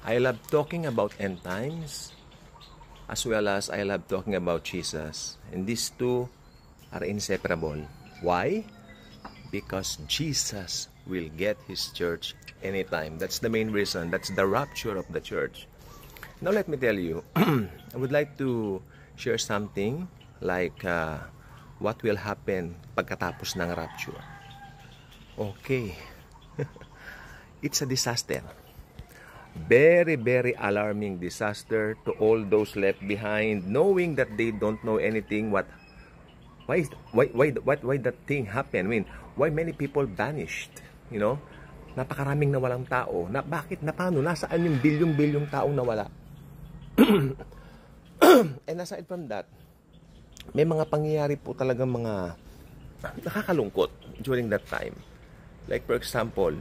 I love talking about end times as well as I love talking about Jesus. And these two are inseparable. Why? Because Jesus will get His church anytime. That's the main reason. That's the rapture of the church. Now let me tell you, I would like to share something like what will happen pagkatapos ng rapture. Okay. It's a disaster. Very, very alarming disaster to all those left behind, knowing that they don't know anything. Why that thing happened? I mean, why many people vanished? You know, napakaraming nawalang tao. Bakit? Paano? Nasaan yung bilyong taong nawala? And aside from that, may mga pangyayari po talagang mga nakakalungkot during that time. Like for example,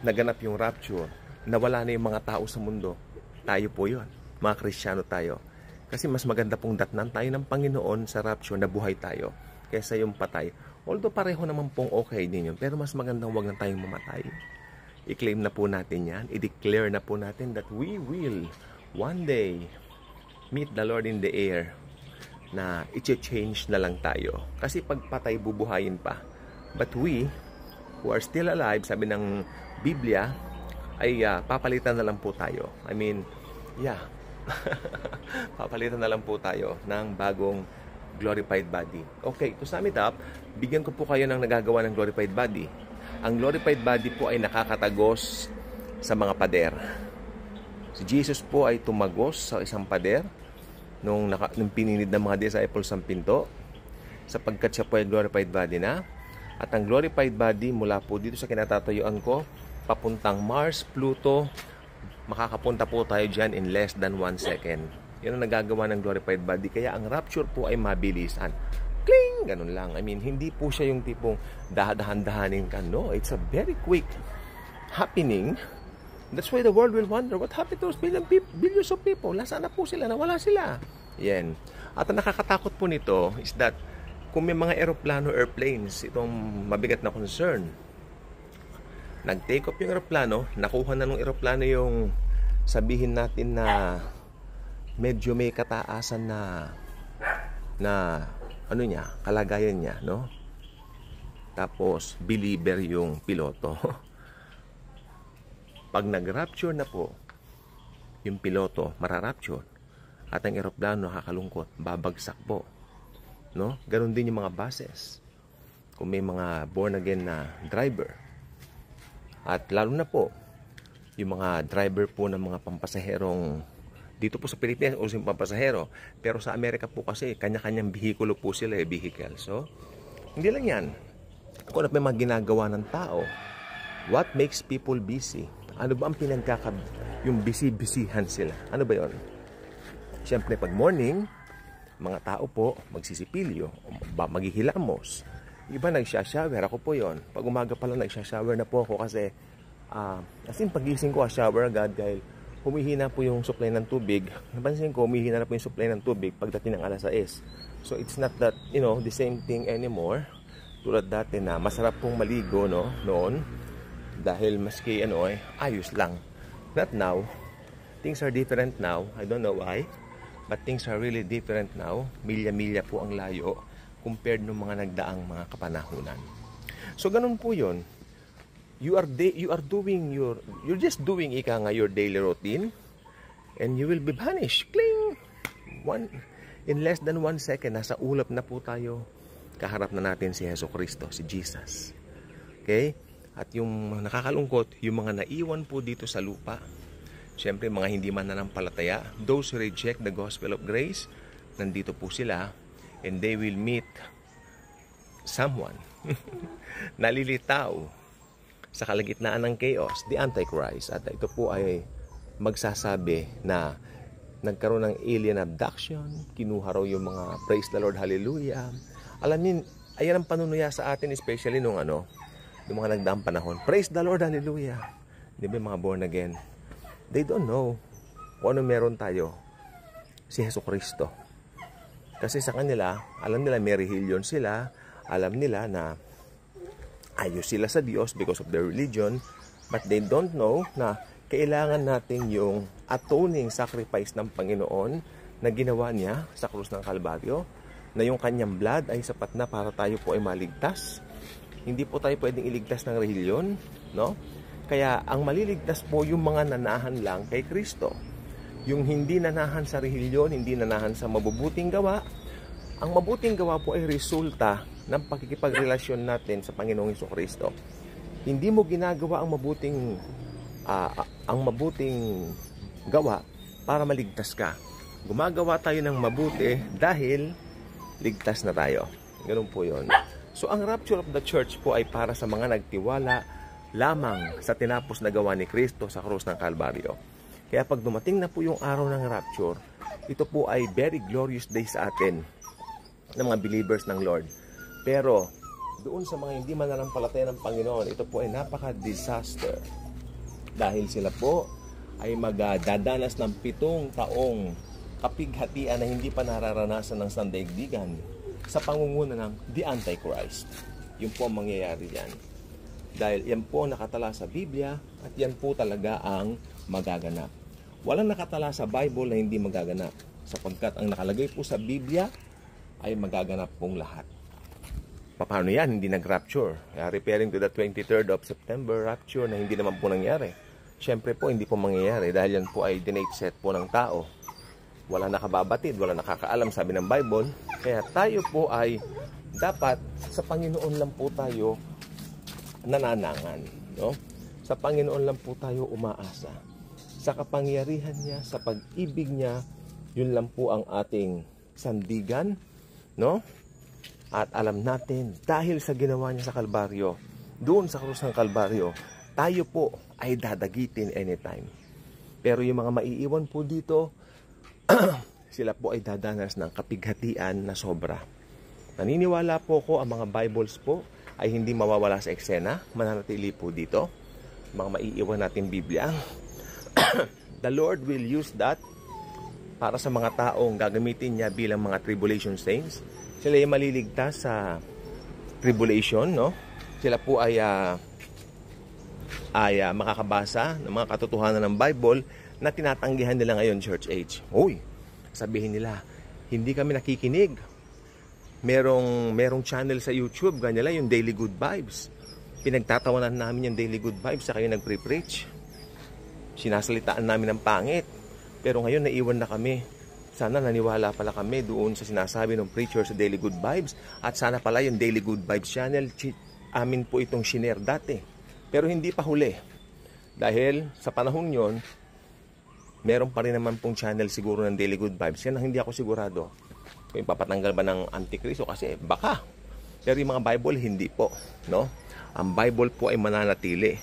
naganap yung rapture, nawala na yung mga tao sa mundo. Tayo po yun, mga Kristiyano tayo. Kasi mas maganda pong datnan tayo ng Panginoon sa rapture na buhay tayo kaysa yung patay. Although pareho naman pong okay din yun, pero mas magandang wag na tayong mamatay. I-claim na po natin yan, i-declare na po natin that we will one day meet the Lord in the air, na i-change na lang tayo. Kasi pag patay, bubuhayin pa. But we, who are still alive, sabi ng Biblia, ay papalitan na lang po tayo. I mean, yeah. Papalitan na lang po tayo ng bagong glorified body. Okay, to sum it up, bigyan ko po kayo ng nagagawa ng glorified body. Ang glorified body po ay nakakatagos sa mga pader. Si Jesus po ay tumagos sa isang pader nung pininid ng mga disciples ang pinto, sapagkat siya po ay glorified body na. At ang glorified body mula po dito sa kinatatayuan ko, papuntang Mars, Pluto, makakapunta po tayo dyan in less than 1 second. Yun ang nagagawa ng glorified body. Kaya ang rapture po ay mabilisan. Kling! Ganun lang. I mean, hindi po siya yung tipong dahan-dahanin ka. No, it's a very quick happening. That's why the world will wonder, what happened to those billions of people? Nasaan na po sila? Nawala sila. Yan. At ang nakakatakot po nito is that kung may mga airplanes, itong mabigat na concern, nag-take off yung aeroplano, nakuha na ng aeroplano yung sabihin natin na medyo may kataasan na ano niya, kalagayan niya, no? Tapos believer yung piloto. Pag nag-rapture na po yung piloto, mararapture, at ang aeroplano nakakalungkot, babagsak po, no? Ganon din yung mga buses. Kung may mga born again na driver, at lalo na po yung mga driver po ng mga pampasaherong dito po sa Pilipinas o yung pampasahero, pero sa Amerika po kasi kanya-kanyang bihikulo po sila, vehicle. So hindi lang yan, kung ano may mga ginagawa ng tao, what makes people busy? Ano ba ang yung busy-busyhan sila? Ano ba yon? Siyempre pag morning, mga tao po magsisipilyo, maghihilamos. Iba nagsha-shower, ako po yon. Pag umaga pa lang nagsha-shower na po ako kasi as in pagising ko, shower agad dahil humihina po yung supply ng tubig. Napansin ko, humihina na po yung supply ng tubig pagdating ng alas 6. So it's not that, you know, the same thing anymore. Tulad dati na masarap pong maligo, no, noon. Dahil maski ayos lang. Not now. Things are different now. I don't know why. But things are really different now. Milya-milya po ang layo compared ng mga nagdaang mga kapanahunan. So ganun po 'yon. You're just doing your daily routine, and you will be vanished. Kling! In less than 1 second, nasa ulap na po tayo. Kaharap na natin si Jesucristo, si Jesus. Okay? At yung nakakalungkot, yung mga naiwan po dito sa lupa, siyempre mga hindi man nanampalataya, those who reject the gospel of grace, nandito po sila, and they will meet someone nalilitaw sa kalagitnaan ng chaos, the Antichrist. At ito po ay magsasabi na nagkaroon ng alien abduction, kinuha raw yung mga praise the Lord, hallelujah. Alam niyo, ayan ang panunuya sa atin, especially nung yung mga nagdaang panahon. Praise the Lord, hallelujah. Di ba mga born again? They don't know kung ano meron tayo, si Jesucristo. Kasi sa kanila, alam nila may religion sila, alam nila na ayos sila sa Diyos because of their religion, but they don't know na kailangan natin yung atoning sacrifice ng Panginoon na ginawa niya sa krus ng Kalbaryo, na yung kanyang blood ay sapat na para tayo po ay maligtas. Hindi po tayo pwedeng iligtas ng relihiyon, no? Kaya ang maliligtas po yung mga nanahan lang kay Kristo. Yung hindi nanahan sa relihiyon, hindi nanahan sa mabubuting gawa. Ang mabuting gawa po ay resulta ng pakikipagrelasyon natin sa Panginoong Hesukristo. Hindi mo ginagawa ang mabuting gawa para maligtas ka. Gumagawa tayo ng mabuti dahil ligtas na tayo. Ganun po yun. So ang rapture of the church po ay para sa mga nagtiwala lamang sa tinapos na gawa ni Kristo sa krus ng Kalbaryo. Kaya pag dumating na po yung araw ng rapture, ito po ay very glorious day sa atin ng mga believers ng Lord. Pero doon sa mga hindi mananampalataya ng Panginoon, ito po ay napaka-disaster. Dahil sila po ay magdadanas ng 7 taong kapighatian na hindi pa nararanasan ng sandaigdigan sa pangunguna ng The Antichrist. Yun po ang mangyayari yan. Dahil yan po nakatala sa Biblia at yan po talaga ang magaganap. Walang nakatala sa Bible na hindi magaganap, sapagkat ang nakalagay po sa Biblia ay magaganap pong lahat. Paano yan? Hindi nag-rapture. Referring to the 23rd of September rapture na hindi naman po nangyari. Siyempre po hindi po mangyayari dahil yan po ay dinate set po ng tao. Wala nakababatid, wala nakakaalam, sabi ng Bible. Kaya tayo po ay dapat sa Panginoon lang po tayo nananangan, no? Sa Panginoon lang po tayo umaasa. Sa kapangyarihan niya, sa pag-ibig niya, yun lang po ang ating sandigan, no? At alam natin, dahil sa ginawa niya sa Kalbaryo, doon sa krus ng Kalbaryo, tayo po ay dadagitin anytime. Pero yung mga maiiwan po dito, sila po ay dadanas ng kapighatian na sobra. Naniniwala po ko ang mga Bibles po ay hindi mawawala sa eksena, mananatili po dito. Mga maiiwan natin Biblia. The Lord will use that para sa mga taong gagamitin niya bilang mga tribulation saints. Sila ay maliligtas sa tribulation, no? Sila po ay makakabasa ng mga katotohanan ng Bible na tinatanggihan nila ngayon church age. Uy, sabihin nila, hindi kami nakikinig. Merong channel sa YouTube, ganyan lang yung Daily Good Vibes. Pinagtatawanan namin yung Daily Good Vibes sa kayo nagpre-preach. Sinasalitaan namin ng pangit. Pero ngayon naiwan na kami. Sana naniwala pala kami doon sa sinasabi ng preacher sa Daily Good Vibes. At sana pala yung Daily Good Vibes channel, amin po itong shinare dati. Pero hindi pa huli. Dahil sa panahon yon, meron pa rin naman pong channel siguro ng Daily Good Vibes. Yan ang hindi ako sigurado. Kung papatanggal ba ng Antikristo, kasi baka. Pero yung mga Bible, hindi po. No? Ang Bible po ay mananatili.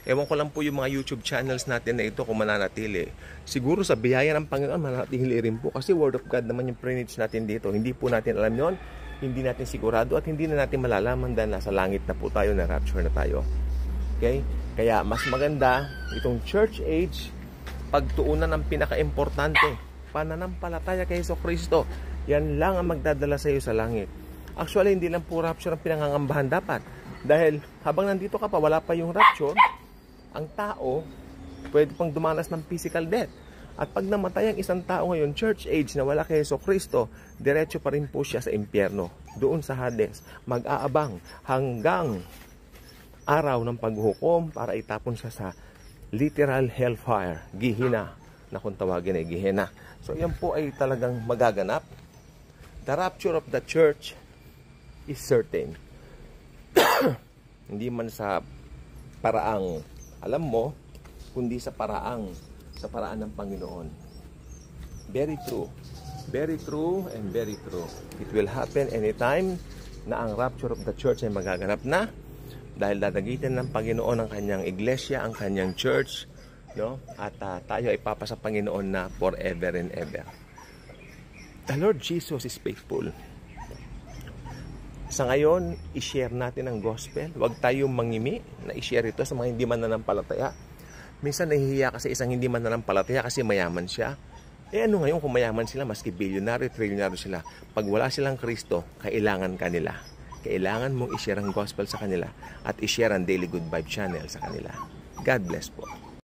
Ewan ko lang po yung mga YouTube channels natin na ito kung mananatili. Siguro sa biyaya ng Panginoon, mananatili rin po. Kasi Word of God naman yung preach natin dito. Hindi po natin alam yon, hindi natin sigurado, at hindi na natin malalaman dahil nasa langit na po tayo, na rapture na tayo. Okay? Kaya mas maganda itong church age, pagtuunan ng pinaka-importante, pananampalataya kay Hesukristo. Yan lang ang magdadala sa iyo sa langit. Actually, hindi lang po rapture ang pinangangambahan dapat. Dahil habang nandito ka pa, wala pa yung rapture, ang tao pwede pang dumanas ng physical death. At pag namatay ang isang tao ngayon, church age, na wala kay Hesukristo, diretso pa rin po siya sa impyerno, doon sa Hades, mag-aabang hanggang araw ng paghuhukom para itapon siya sa literal hellfire, Gehenna, na kung tawagin ay Gehenna. So yan po ay talagang magaganap. The rapture of the church is certain. Hindi man sa paraang alam mo, kundi sa paraan ng Panginoon. Very true. Very true and very true. It will happen anytime na ang rapture of the church ay magaganap na, dahil dadagitin ng Panginoon ang kanyang iglesia, ang kanyang church, no? At tayo ay papasa Panginoon na forever and ever. The Lord Jesus is faithful. Sa ngayon, i-share natin ang gospel. Huwag tayong mangimi na i-share ito sa mga hindi mananampalataya. Minsan nahihiya kasi isang hindi mananampalataya kasi mayaman siya. Ano ngayon kung mayaman sila, maski bilyonaryo, trilyonaryo sila. Pag wala silang Kristo, kailangan kanila. Kailangan mong i-share ang gospel sa kanila at i-share ang Daily Good Vibe channel sa kanila. God bless po.